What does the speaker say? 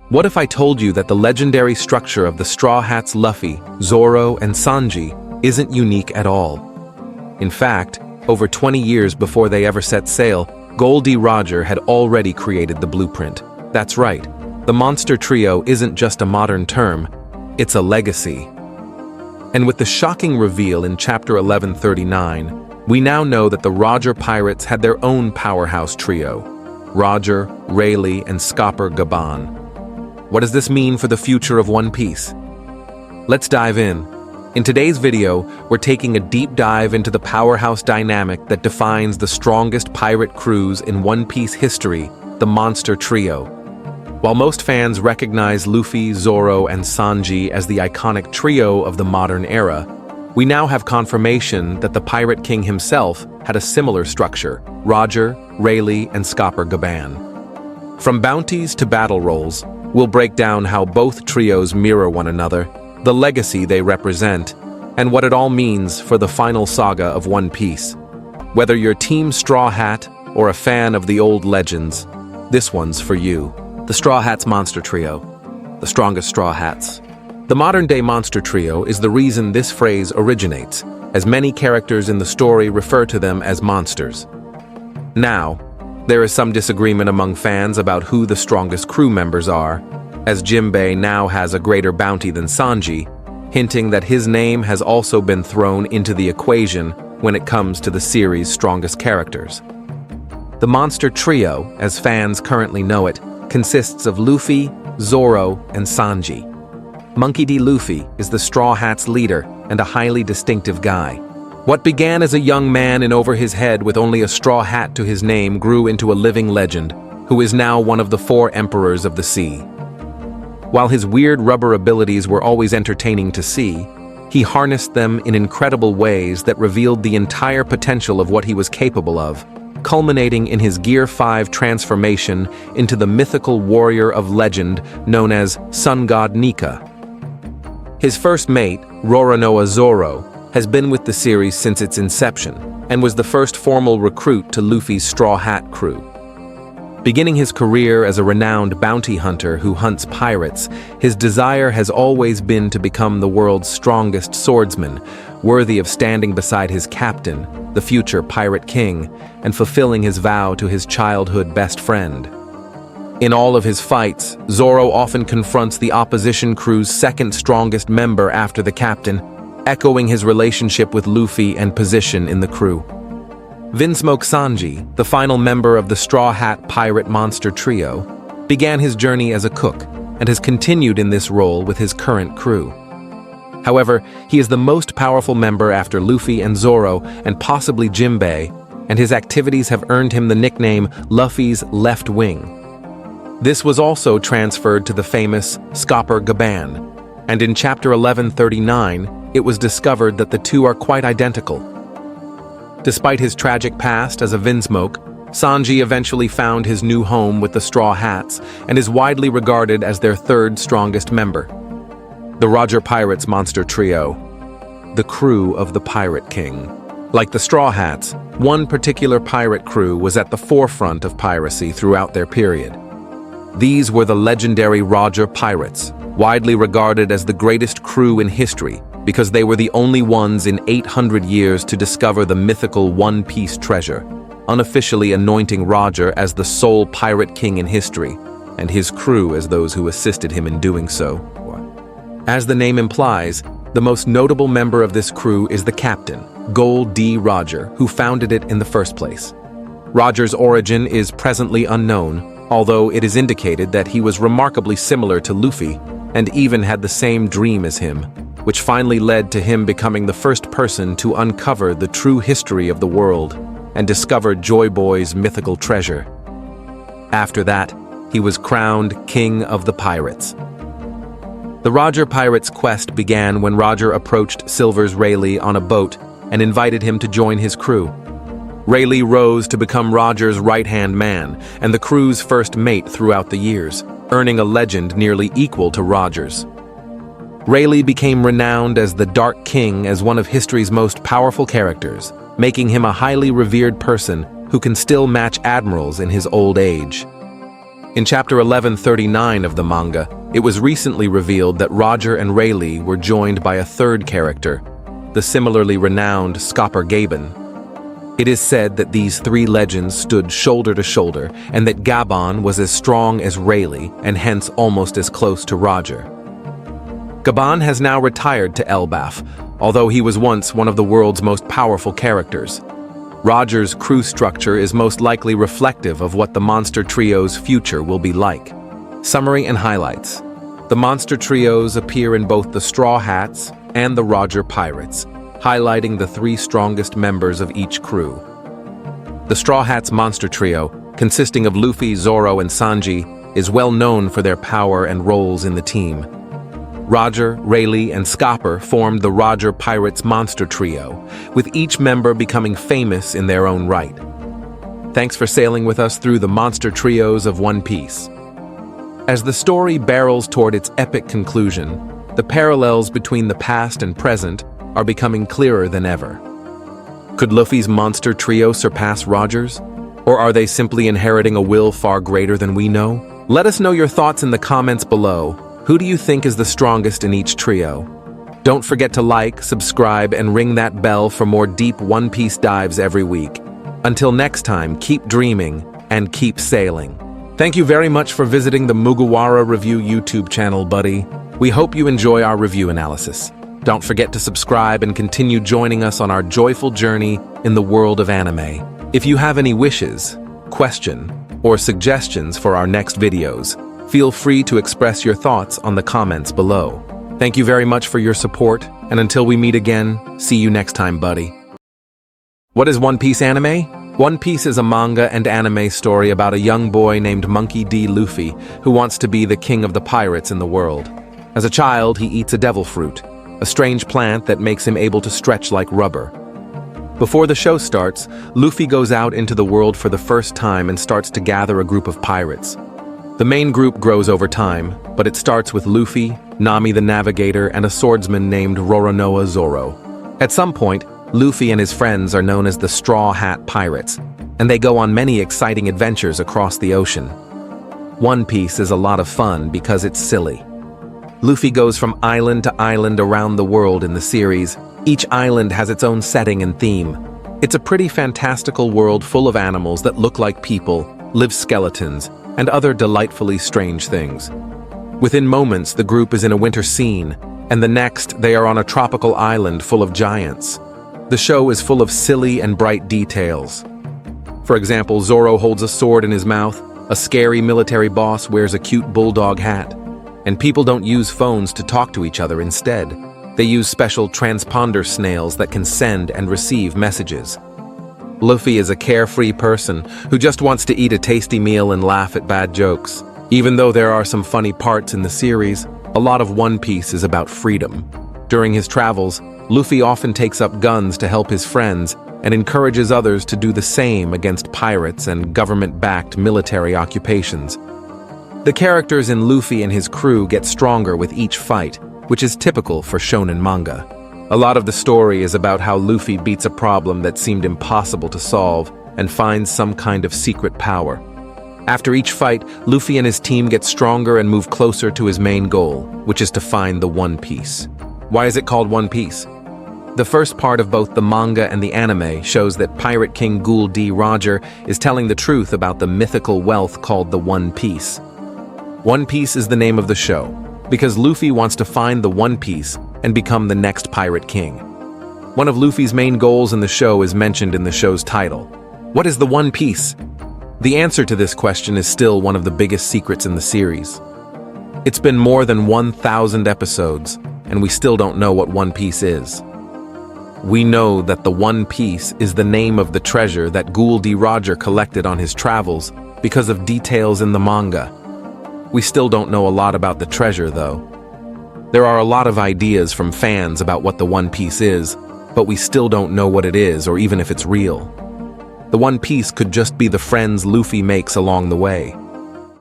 What if I told you that the legendary structure of the Straw Hats Luffy, Zoro, and Sanji isn't unique at all? In fact, over 20 years before they ever set sail, Gol D had already created the blueprint. That's right, the monster trio isn't just a modern term, it's a legacy. And with the shocking reveal in Chapter 1139, we now know that the Roger Pirates had their own powerhouse trio, Roger, Rayleigh, and Scopper Gaban. What does this mean for the future of One Piece? Let's dive in. In today's video, we're taking a deep dive into the powerhouse dynamic that defines the strongest pirate crews in One Piece history, the Monster Trio. While most fans recognize Luffy, Zoro, and Sanji as the iconic trio of the modern era, we now have confirmation that the Pirate King himself had a similar structure, Roger, Rayleigh, and Scopper Gaban. From bounties to battle rolls, we'll break down how both trios mirror one another, the legacy they represent, and what it all means for the final saga of One Piece. Whether you're Team Straw Hat or a fan of the old legends, this one's for you. The Straw Hats Monster Trio. The strongest Straw Hats. The modern-day Monster Trio is the reason this phrase originates, as many characters in the story refer to them as monsters. Now, there is some disagreement among fans about who the strongest crew members are, as Jinbei now has a greater bounty than Sanji, hinting that his name has also been thrown into the equation when it comes to the series' strongest characters. The Monster Trio, as fans currently know it, consists of Luffy, Zoro, and Sanji. Monkey D. Luffy is the Straw Hats leader and a highly distinctive guy. What began as a young man in over his head with only a straw hat to his name grew into a living legend, who is now one of the 4 emperors of the sea. While his weird rubber abilities were always entertaining to see, he harnessed them in incredible ways that revealed the entire potential of what he was capable of, culminating in his Gear 5 transformation into the mythical warrior of legend known as Sun God Nika. His first mate, Roronoa Zoro, has been with the series since its inception and was the first formal recruit to Luffy's Straw Hat crew. Beginning his career as a renowned bounty hunter who hunts pirates, his desire has always been to become the world's strongest swordsman, worthy of standing beside his captain, the future Pirate King, and fulfilling his vow to his childhood best friend. In all of his fights, Zoro often confronts the opposition crew's second strongest member after the captain, echoing his relationship with Luffy and position in the crew. Vinsmoke Sanji, the final member of the Straw Hat Pirate Monster Trio, began his journey as a cook and has continued in this role with his current crew. However, he is the most powerful member after Luffy and Zoro and possibly Jinbei, and his activities have earned him the nickname Luffy's Left Wing. This was also transferred to the famous Scopper Gaban, and in Chapter 1139, it was discovered that the two are quite identical. Despite his tragic past as a Vinsmoke, Sanji eventually found his new home with the Straw Hats and is widely regarded as their third strongest member. The Roger Pirates Monster Trio. The crew of the Pirate King. Like the Straw Hats, one particular pirate crew was at the forefront of piracy throughout their period. These were the legendary Roger Pirates, widely regarded as the greatest crew in history because they were the only ones in 800 years to discover the mythical One Piece treasure, unofficially anointing Roger as the sole pirate king in history, and his crew as those who assisted him in doing so. As the name implies, the most notable member of this crew is the captain, Gol D, who founded it in the first place. Roger's origin is presently unknown, although it is indicated that he was remarkably similar to Luffy and even had the same dream as him, which finally led to him becoming the first person to uncover the true history of the world and discover Joy Boy's mythical treasure. After that, he was crowned King of the Pirates. The Roger Pirates' quest began when Roger approached Silver's Rayleigh on a boat and invited him to join his crew. Rayleigh rose to become Roger's right-hand man and the crew's first mate throughout the years, earning a legend nearly equal to Roger's. Rayleigh became renowned as the Dark King as one of history's most powerful characters, making him a highly revered person who can still match admirals in his old age. In chapter 1139 of the manga, it was recently revealed that Roger and Rayleigh were joined by a third character, the similarly renowned Scopper Gaban. It is said that these three legends stood shoulder to shoulder and that Gaban was as strong as Rayleigh and hence almost as close to Roger. Gaban has now retired to Elbaf, although he was once one of the world's most powerful characters. Roger's crew structure is most likely reflective of what the Monster Trio's future will be like. Summary and highlights. The Monster Trios appear in both the Straw Hats and the Roger Pirates, highlighting the three strongest members of each crew. The Straw Hats Monster Trio, consisting of Luffy, Zoro, and Sanji, is well known for their power and roles in the team. Roger, Rayleigh, and Scopper formed the Roger Pirates Monster Trio, with each member becoming famous in their own right. Thanks for sailing with us through the Monster Trios of One Piece. As the story barrels toward its epic conclusion, the parallels between the past and present are becoming clearer than ever. Could Luffy's Monster Trio surpass Roger's? Or are they simply inheriting a will far greater than we know? Let us know your thoughts in the comments below. Who do you think is the strongest in each trio? Don't forget to like, subscribe, and ring that bell for more deep One Piece dives every week. Until next time, keep dreaming and keep sailing. Thank you very much for visiting the Mugiwara Review YouTube channel, buddy. We hope you enjoy our review analysis. Don't forget to subscribe and continue joining us on our joyful journey in the world of anime. If you have any wishes, question, or suggestions for our next videos, feel free to express your thoughts on the comments below. Thank you very much for your support, and until we meet again, see you next time, buddy. What is One Piece anime? One Piece is a manga and anime story about a young boy named Monkey D. Luffy who wants to be the king of the pirates in the world. As a child, he eats a devil fruit, a strange plant that makes him able to stretch like rubber. Before the show starts, Luffy goes out into the world for the first time and starts to gather a group of pirates. The main group grows over time, but it starts with Luffy, Nami the Navigator, and a swordsman named Roronoa Zoro. At some point, Luffy and his friends are known as the Straw Hat Pirates, and they go on many exciting adventures across the ocean. One Piece is a lot of fun because it's silly. Luffy goes from island to island around the world in the series. Each island has its own setting and theme. It's a pretty fantastical world full of animals that look like people, live skeletons, and other delightfully strange things. Within moments, the group is in a winter scene, and the next, they are on a tropical island full of giants. The show is full of silly and bright details. For example, Zoro holds a sword in his mouth, a scary military boss wears a cute bulldog hat, and people don't use phones to talk to each other instead. They use special transponder snails that can send and receive messages. Luffy is a carefree person who just wants to eat a tasty meal and laugh at bad jokes. Even though there are some funny parts in the series, a lot of One Piece is about freedom. During his travels, Luffy often takes up guns to help his friends and encourages others to do the same against pirates and government-backed military occupations. The characters in Luffy and his crew get stronger with each fight, which is typical for shonen manga. A lot of the story is about how Luffy beats a problem that seemed impossible to solve and finds some kind of secret power. After each fight, Luffy and his team get stronger and move closer to his main goal, which is to find the One Piece. Why is it called One Piece? The first part of both the manga and the anime shows that Pirate King Gol D. Roger is telling the truth about the mythical wealth called the One Piece. One Piece is the name of the show, because Luffy wants to find the One Piece and become the next Pirate King. One of Luffy's main goals in the show is mentioned in the show's title. What is the One Piece? The answer to this question is still one of the biggest secrets in the series. It's been more than 1,000 episodes, and we still don't know what One Piece is. We know that the One Piece is the name of the treasure that Gol D. Roger collected on his travels because of details in the manga. We still don't know a lot about the treasure, though. There are a lot of ideas from fans about what the One Piece is, but we still don't know what it is or even if it's real. The One Piece could just be the friends Luffy makes along the way.